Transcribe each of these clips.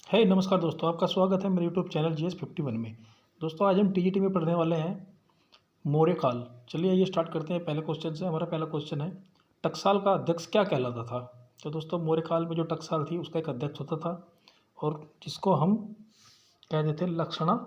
है नमस्कार दोस्तों, आपका स्वागत है मेरे यूट्यूब चैनल GS51 में। दोस्तों आज हम टीजीटी में पढ़ने वाले हैं मौर्य काल। चलिए ये स्टार्ट करते हैं पहले क्वेश्चन से। हमारा पहला क्वेश्चन है, टकसाल का अध्यक्ष क्या कहलाता था। तो दोस्तों मौर्य काल में जो टकसाल थी उसका एक अध्यक्ष होता था और जिसको हम कहते थे लक्षणा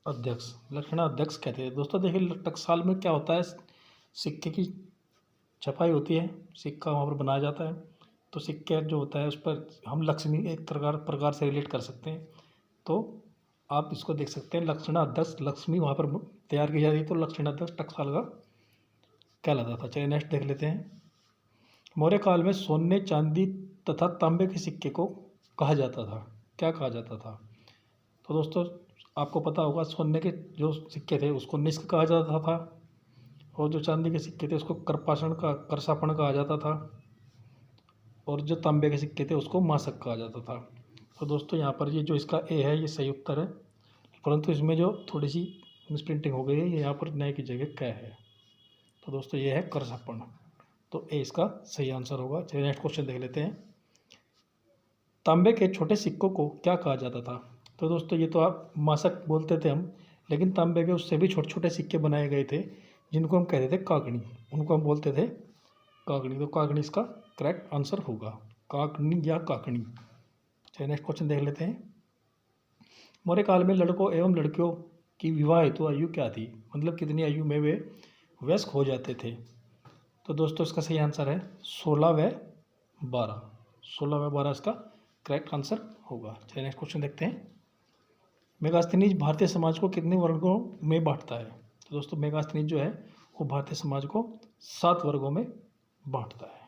अध्यक्ष। लक्षणा अध्यक्ष कहते थे। दोस्तों देखिए टकसाल में क्या होता है, सिक्के की छपाई होती है, सिक्का वहाँ पर बनाया जाता है। तो सिक्के जो होता है उस पर हम लक्ष्मी एक प्रकार से रिलेट कर सकते हैं। तो आप इसको देख सकते हैं, लक्षणाध्यक्ष लक्ष्मी वहाँ पर तैयार की जाती है, तो लक्षणाध्यक्ष टकसाल का कहलाता था। चलिए नेक्स्ट देख लेते हैं। मौर्य काल में सोने चांदी तथा तांबे के सिक्के को कहा जाता था, क्या कहा जाता था। तो दोस्तों आपको पता होगा, सोने के जो सिक्के थे उसको निष्क कहा जाता था और जो चांदी के सिक्के थे उसको करसापण कहा जाता था और जो तांबे के सिक्के थे उसको मासक कहा जाता था। तो दोस्तों यहाँ पर ये जो इसका ए है ये सही उत्तर है, परंतु इसमें जो थोड़ी सी मिसप्रिंटिंग हो गई है, ये यहाँ पर नए की जगह कै है। तो दोस्तों ये है करसापण, तो ए इसका सही आंसर होगा। चलिए नेक्स्ट क्वेश्चन देख लेते हैं। तांबे के छोटे सिक्कों को क्या कहा जाता था। तो दोस्तों ये तो आप मासक बोलते थे हम, लेकिन तांबे के उससे भी छोटे छोटे सिक्के बनाए गए थे जिनको हम कहते थे काकनी, उनको हम बोलते थे काकनी। तो काकनी इसका करेक्ट आंसर होगा, काकनी या काकनी। चलिए नेक्स्ट क्वेश्चन देख लेते हैं। मौर्य काल में लड़कों एवं लड़कियों की विवाह हेतु आयु क्या थी, मतलब कितनी आयु में वे वयस्क हो जाते थे। तो दोस्तों इसका सही आंसर है 16 व 12। 16 व 12 इसका करेक्ट आंसर होगा। चलिए नेक्स्ट क्वेश्चन देखते हैं। मेगास्थनीज भारतीय समाज को कितने वर्गों में बांटता है। तो दोस्तों मेगास्थनीज जो है वो भारतीय समाज को 7 वर्गों में बांटता है,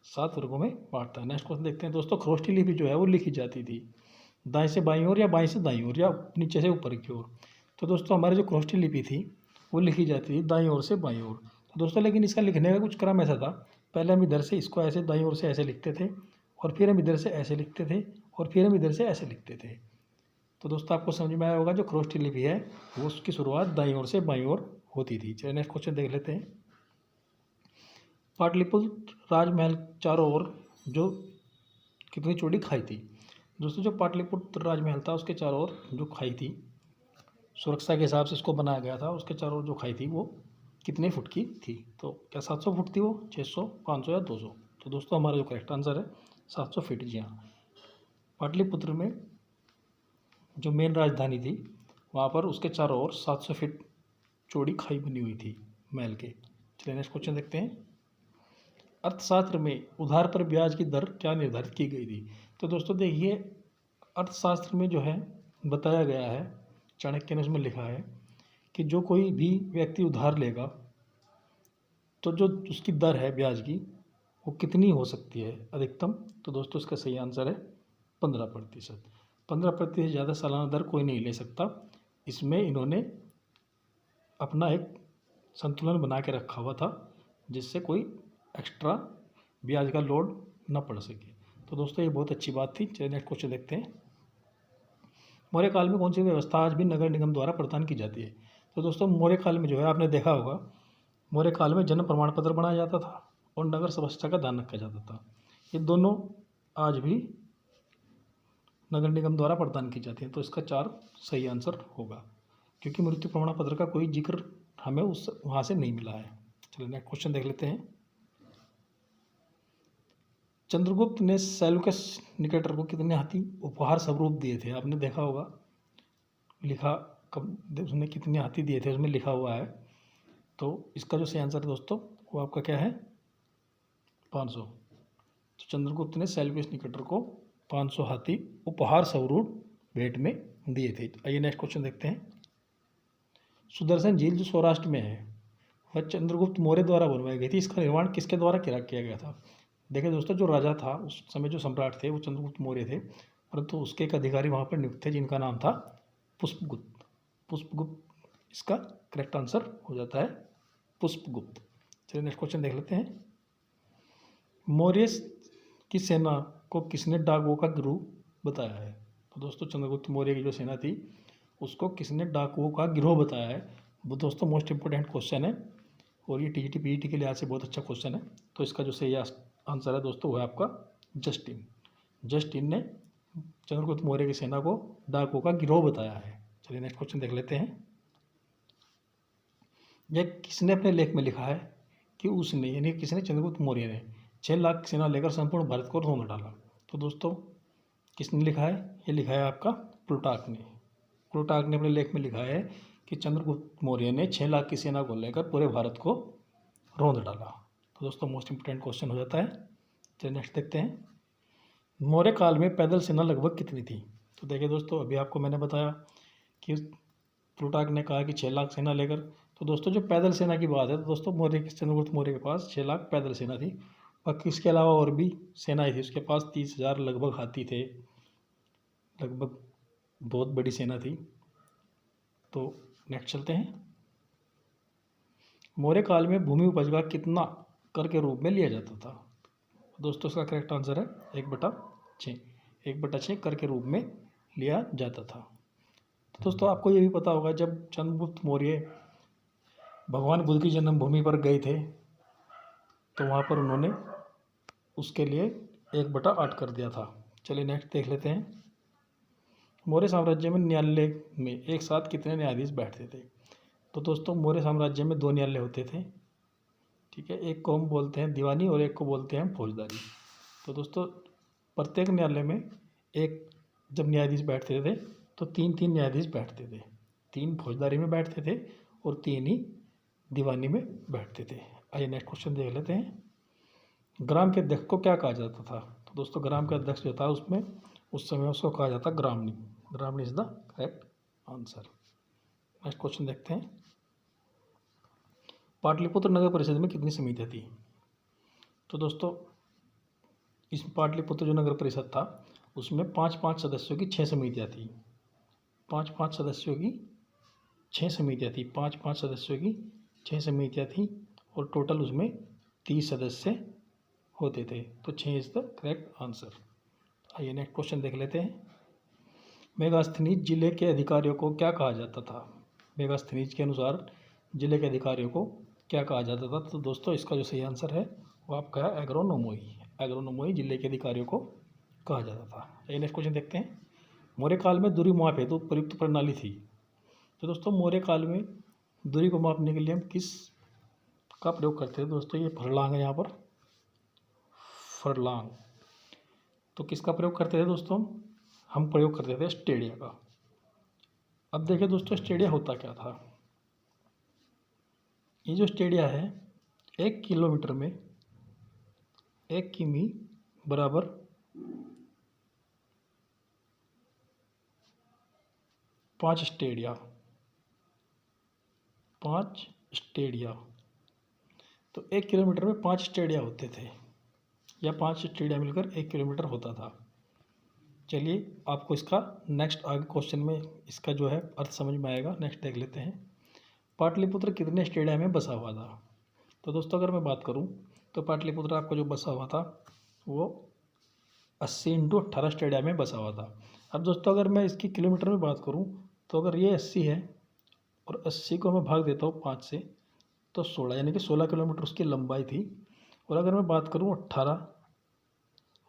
7 वर्गों में बांटता है। नेक्स्ट क्वेश्चन देखते हैं। दोस्तों खरोष्ठी लिपि जो है वो लिखी जाती थी दाएं से बाईं ओर या बाईं से दाईं ओर या नीचे से ऊपर की ओर। तो दोस्तों हमारी जो खरोष्ठी लिपि थी वो लिखी जाती थी दाईं ओर से बाईं ओर। तो दोस्तों लेकिन इसका लिखने का कुछ क्रम ऐसा था, पहले हम इधर से इसको ऐसे दाईं ओर से ऐसे लिखते थे और फिर हम इधर से ऐसे लिखते थे और फिर हम इधर से ऐसे लिखते थे। तो दोस्तों आपको समझ में आया होगा, जो खरोष्ठी लिपि है वो उसकी शुरुआत दाईं ओर से बाईं ओर होती थी। चलिए नेक्स्ट क्वेश्चन देख लेते हैं। पाटलिपुत्र राजमहल चारों ओर जो कितनी चौड़ी खाई थी। दोस्तों जो पाटलिपुत्र राजमहल था उसके चारों ओर जो खाई थी, सुरक्षा के हिसाब से इसको बनाया गया था, उसके चारों ओर जो खाई थी वो कितने फुट की थी। तो क्या 700 फुट थी वो, 600, 500 या 200। तो दोस्तों हमारा जो करेक्ट आंसर है 700 फीट। जी हाँ, पाटलिपुत्र में जो मेन राजधानी थी वहाँ पर उसके चारों ओर 700 फीट चौड़ी खाई बनी हुई थी महल के। चलिए नेक्स्ट क्वेश्चन देखते हैं। अर्थशास्त्र में उधार पर ब्याज की दर क्या निर्धारित की गई थी। तो दोस्तों देखिए अर्थशास्त्र में जो है बताया गया है, चाणक्य ने उसमें लिखा है कि जो कोई भी व्यक्ति उधार लेगा तो जो उसकी दर है ब्याज की वो कितनी हो सकती है अधिकतम। तो दोस्तों इसका सही आंसर है 15%। 15% ज़्यादा सालाना दर कोई नहीं ले सकता। इसमें इन्होंने अपना एक संतुलन बना के रखा हुआ था जिससे कोई एक्स्ट्रा ब्याज का लोड न पड़ सके। तो दोस्तों ये बहुत अच्छी बात थी। चलिए नेक्स्ट क्वेश्चन देखते हैं। मौर्य काल में कौन सी व्यवस्था आज भी नगर निगम द्वारा प्रदान की जाती है। तो दोस्तों मौर्य काल में जो है आपने देखा होगा, मौर्य काल में जन्म प्रमाण पत्र बनाया जाता था और नगर समस्या का ध्यान रखा जाता था। ये दोनों आज भी नगर निगम द्वारा प्रदान की जाती हैं। तो इसका 4 सही आंसर होगा, क्योंकि मृत्यु प्रमाण पत्र का कोई जिक्र हमें उस वहाँ से नहीं मिला है। चलिए नेक्स्ट क्वेश्चन देख लेते हैं। चंद्रगुप्त ने सेल्यूकस निकेटर को कितने हाथी उपहार स्वरूप दिए थे। आपने देखा होगा, लिखा कब उसने कितने हाथी दिए थे उसमें लिखा हुआ है। तो इसका जो सही आंसर है दोस्तों वो आपका क्या है, 500। तो चंद्रगुप्त ने सेल्यूकस निकेटर को 500 हाथी उपहार स्वरूप भेंट में दिए थे। आइए नेक्स्ट क्वेश्चन देखते हैं। सुदर्शन झील जो सौराष्ट्र में है वह चंद्रगुप्त मौर्य द्वारा बनवाई गई थी। इसका निर्माण किसके द्वारा किया गया था। देखिए दोस्तों जो राजा था उस समय, जो सम्राट थे वो चंद्रगुप्त मौर्य थे, परंतु उसके एक अधिकारी वहाँ पर नियुक्त थे जिनका नाम था पुष्पगुप्त। पुष्पगुप्त इसका करेक्ट आंसर हो जाता है पुष्पगुप्त। चलिए नेक्स्ट क्वेश्चन देख लेते हैं। मौर्य की सेना को किसने डाकुओं का गिरोह बताया है। तो दोस्तों चंद्रगुप्त मौर्य की जो सेना थी उसको किसने डाकुओं का गिरोह बताया है। वो दोस्तों मोस्ट इंपोर्टेंट क्वेश्चन है और ये टीजीटी पीईटी के लिहाज से बहुत अच्छा क्वेश्चन है। तो इसका जो सही आंसर है दोस्तों वो है आपका जस्टिन। जस्टिन ने चंद्रगुप्त मौर्य की सेना को डाकुओं का गिरोह बताया है। चलिए नेक्स्ट क्वेश्चन देख लेते हैं। यह किसने अपने लेख में लिखा है कि उसने यानी किसने, चंद्रगुप्त मौर्य ने 6 लाख सेना लेकर संपूर्ण भारत को रौंद डाला। तो दोस्तों किसने लिखा है? ये लिखा है आपका प्लूटार्क ने। प्लूटार्क ने अपने लेख में लिखा है कि चंद्रगुप्त मौर्य ने 6 लाख की सेना को लेकर पूरे भारत को रौंद डाला। तो दोस्तों मोस्ट इंपोर्टेंट क्वेश्चन हो जाता है। चलिए नेक्स्ट देखते हैं। मौर्य काल में पैदल सेना लगभग कितनी थी? तो देखिए दोस्तों, अभी आपको मैंने बताया कि प्लूटार्क ने कहा कि 6 लाख सेना लेकर। तो दोस्तों जो पैदल सेना की बात है, तो दोस्तों चंद्रगुप्त मौर्य के पास 6 लाख पैदल सेना थी। बाकी इसके अलावा और भी सेनाएं थी उसके पास। 30,000 लगभग हाथी थे, लगभग बहुत बड़ी सेना थी। तो नेक्स्ट चलते हैं। मौर्य काल में भूमि उपज का कितना कर के रूप में लिया जाता था? दोस्तों इसका करेक्ट आंसर है 1/6। 1/6 कर के रूप में लिया जाता था। तो दोस्तों आपको ये भी पता होगा, जब चंद्रगुप्त मौर्य भगवान बुद्ध की जन्मभूमि पर गए थे तो वहाँ पर उन्होंने उसके लिए 1/8 कर दिया था। चलिए नेक्स्ट देख लेते हैं। मौर्य साम्राज्य में न्यायालय में एक साथ कितने न्यायाधीश बैठते थे? तो दोस्तों मौर्य साम्राज्य में 2 न्यायालय होते थे, ठीक है। एक को हम बोलते हैं दीवानी और एक को बोलते हैं फौजदारी। तो दोस्तों प्रत्येक न्यायालय में एक जब न्यायाधीश बैठते थे तो 3-3 न्यायाधीश बैठते थे। 3 फौजदारी में बैठते थे और 3 ही दीवानी में बैठते थे। आइए नेक्स्ट क्वेश्चन देख लेते हैं। ग्राम के अध्यक्ष को क्या कहा जाता था? तो दोस्तों ग्राम का अध्यक्ष जो था उसमें उस समय उसको कहा जाता ग्रामणी। Gramani is the correct answer. Next question देखते हैं। पाटलिपुत्र नगर परिषद में कितनी समितियाँ थी? तो दोस्तों इस पाटलिपुत्र जो नगर परिषद था उसमें 5-5 सदस्यों की 6 समितियाँ थी। 5-5 सदस्यों की 6 समितियाँ थी। 5-5 सदस्यों की 6 समितियाँ थी और टोटल उसमें 30 सदस्य होते थे। तो 6 इज द करेक्ट आंसर। आइए नेक्स्ट क्वेश्चन देख लेते हैं। मेगास्थनीज जिले के अधिकारियों को क्या कहा जाता था? मेगास्थनीज के अनुसार जिले के अधिकारियों को क्या कहा जाता था? तो दोस्तों इसका जो सही आंसर है वो आपका है एग्रोनोमोई। एग्रोनोमोई जिले के अधिकारियों को कहा जाता था। आइए नेक्स्ट क्वेश्चन देखते हैं। मौर्य काल में दूरी माप हेतु प्रयुक्त प्रणाली थी। तो दोस्तों मौर्य काल में दूरी को मापने के लिए हम किस का प्रयोग करते हैं? दोस्तों ये फरलांग है, यहाँ पर फरलांग। तो किसका प्रयोग करते थे दोस्तों? हम प्रयोग करते थे स्टेडिया का। अब देखिए दोस्तों स्टेडिया होता क्या था। ये जो स्टेडिया है 1 किलोमीटर में 1 किमी बराबर 5 स्टेडिया। 5 स्टेडिया। तो 1 किलोमीटर में 5 स्टेडिया होते थे, या 5 स्टेडिया मिलकर 1 किलोमीटर होता था। चलिए आपको इसका नेक्स्ट आगे क्वेश्चन में इसका जो है अर्थ समझ में आएगा। नेक्स्ट देख लेते हैं। पाटलिपुत्र कितने स्टेडिया में बसा हुआ था? तो दोस्तों अगर मैं बात करूं तो पाटलिपुत्र आपका जो बसा हुआ था वो 80x18 स्टेडिया में बसा हुआ था। अब दोस्तों अगर मैं इसकी किलोमीटर में बात करूं तो अगर ये 80 है और 80 को मैं भाग देता हूँ 5 से तो 16, यानी कि 16 किलोमीटर उसकी लंबाई थी। और अगर मैं बात करूँ 18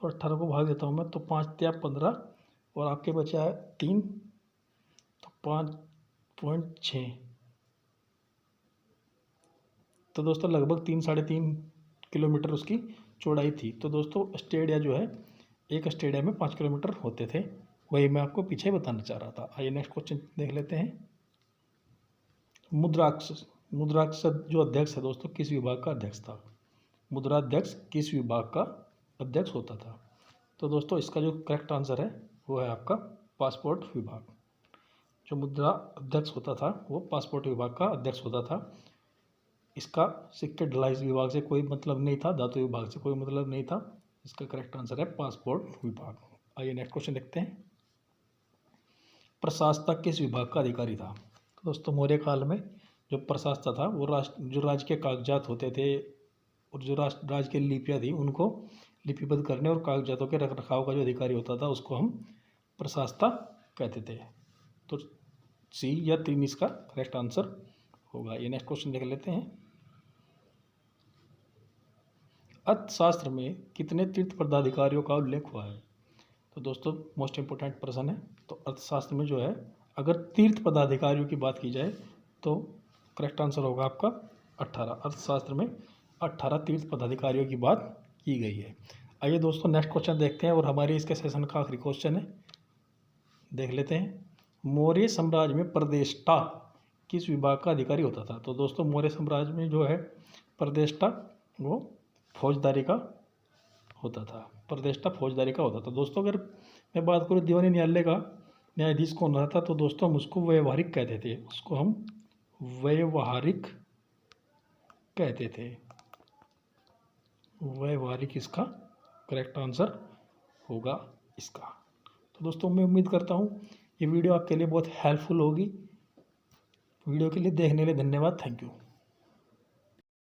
और 18 को भाग देता हूँ मैं तो 5×15 और आपके बचा है 3 तो 5.6। तो दोस्तों लगभग 3-3.5 किलोमीटर उसकी चौड़ाई थी। तो दोस्तों स्टेडिया जो है एक स्टेडियम में 5 किलोमीटर होते थे, वही मैं आपको पीछे बताना चाह रहा था। आइए नेक्स्ट क्वेश्चन देख लेते हैं। मुद्राक्ष मुद्राक्ष जो अध्यक्ष है दोस्तों किस विभाग का अध्यक्ष था? मुद्राध्यक्ष किस विभाग का अध्यक्ष होता था? तो दोस्तों इसका जो करेक्ट आंसर है वो है आपका पासपोर्ट विभाग। जो मुद्रा अध्यक्ष होता था वो पासपोर्ट विभाग का अध्यक्ष होता था। इसका सिक्के ढलाई विभाग से कोई मतलब नहीं था, धातु विभाग से कोई मतलब नहीं था। इसका करेक्ट आंसर है पासपोर्ट विभाग। आइए नेक्स्ट क्वेश्चन देखते हैं। प्रशासक किस विभाग का अधिकारी था? तो दोस्तों मौर्य काल में जो प्रशासक था वो जो राज्य के कागजात होते थे और जो राज्य की लिपियाँ थी उनको लिपिबद्ध करने और कागजातों के रख रखाव का जो अधिकारी होता था उसको हम प्रशासक कहते थे। तो सी या 3 इसका करेक्ट आंसर होगा। ये नेक्स्ट क्वेश्चन देख लेते हैं। अर्थशास्त्र में कितने तीर्थ पदाधिकारियों का उल्लेख हुआ है? तो दोस्तों मोस्ट इम्पोर्टेंट पर्सन है। तो अर्थशास्त्र में जो है अगर तीर्थ पदाधिकारियों की बात की जाए तो करेक्ट आंसर होगा आपका 18। अर्थशास्त्र में 18 तीर्थ पदाधिकारियों की बात की गई है। आइए दोस्तों नेक्स्ट क्वेश्चन देखते हैं और हमारे इसके सेशन का आखिरी क्वेश्चन है, देख लेते हैं। मौर्य साम्राज्य में प्रदेष्टा किस विभाग का अधिकारी होता था? तो दोस्तों मौर्य साम्राज्य में जो है प्रदेष्टा वो फौजदारी का होता था। प्रदेष्टा फौजदारी का होता था। दोस्तों अगर मैं बात करूँ दीवानी न्यायालय का न्यायाधीश कौन रहा था, तो दोस्तों हम उसको व्यवहारिक कहते थे, उसको हम व्यवहारिक कहते थे। व्यवहारिक इसका करेक्ट आंसर होगा इसका। तो दोस्तों मैं उम्मीद करता हूँ ये वीडियो आपके लिए बहुत हेल्पफुल होगी। वीडियो के लिए देखने के लिए धन्यवाद। Thank you.